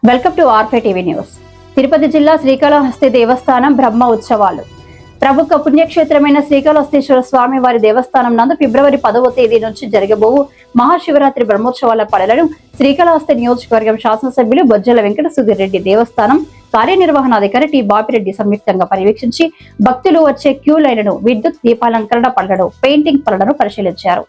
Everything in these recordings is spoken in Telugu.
Welcome to RK TV news. Tirupati జిల్లా శ్రీకాళహస్తి దేవస్థానం బ్రహ్మ ఉత్సవాలు. ప్రముఖ పుణ్యక్షేత్రమైన శ్రీకాళహస్తీశ్వర స్వామి వారి దేవస్థానం నందు ఫిబ్రవరి 10వ తేదీ నుంచి జరగబోవు మహాశివరాత్రి బ్రహ్మోత్సవాల పనులను శ్రీకాళహస్తి నియోజకవర్గం శాసనసభ్యులు బొజ్జల వెంకట సుధీర్ రెడ్డి, దేవస్థానం కార్యనిర్వహణాధికారి టి బాపిరెడ్డి సంయుక్తంగా పర్యవేక్షించి భక్తులు వచ్చే క్యూ లైన్లను, విద్యుత్ దీపాలంకరణ పనులను, పెయింటింగ్ పనులను పరిశీలించారు.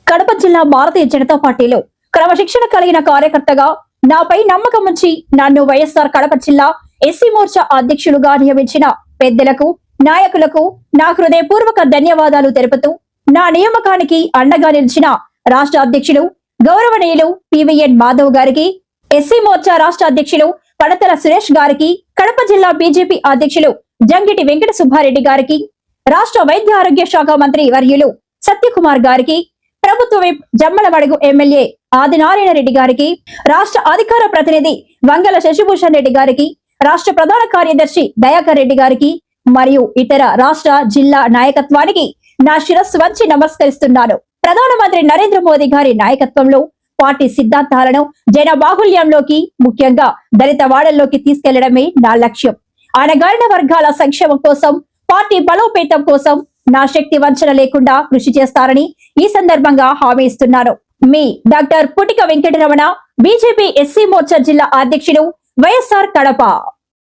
కడప జిల్లా భారతీయ జనతా పార్టీలో క్రమశిక్షణ కలిగిన కార్యకర్తగా నాపై నమ్మకం ఉంచి నన్ను వైఎస్ఆర్ కడప జిల్లా ఎస్సీ మోర్చా అధ్యక్షులుగా నియమించిన పెద్దలకు, నాయకులకు నా హృదయపూర్వక ధన్యవాదాలు తెలుపుతూ నా నియామకానికి అండగా నిలిచిన రాష్ట్ర అధ్యక్షులు గౌరవనీయులు పివిఎన్ మాధవ్ గారికి, ఎస్సీ మోర్చా రాష్ట్ర అధ్యక్షులు పడతల సురేష్ గారికి, కడప జిల్లా బీజేపీ అధ్యక్షులు జంగిటి వెంకట సుబ్బారెడ్డి గారికి, రాష్ట్ర వైద్య ఆరోగ్య శాఖ మంత్రి వర్యులు సత్యకుమార్ గారికి, ప్రభుత్వ విప్ జమ్మలమడుగు ఎమ్మెల్యే ఆదినారాయణ రెడ్డి గారికి, రాష్ట్ర అధికార ప్రతినిధి వంగల శశిభూషణ్ రెడ్డి గారికి, రాష్ట్ర ప్రధాన కార్యదర్శి దయాకర్ రెడ్డి గారికి మరియు ఇతర రాష్ట్ర జిల్లా నాయకత్వానికి నా శిరస్సు వంచి నమస్కరిస్తున్నాను. ప్రధానమంత్రి నరేంద్ర మోదీ గారి నాయకత్వంలో పార్టీ సిద్ధాంతాలను జన బాహుళ్యంలోకి, ముఖ్యంగా దళిత వాడల్లోకి తీసుకెళ్లడమే నా లక్ష్యం. అణగారిన వర్గాల సంక్షేమం కోసం, పార్టీ బలోపేతం కోసం నా శక్తి వంచన లేకుండా కృషి చేస్తారని ఈ సందర్భంగా హామీ ఇస్తున్నాను. మీ doctor Putika Venkataramana, BJP SC Morcha జిల్లా అధ్యక్షుడు, వైఎస్ఆర్ కడప.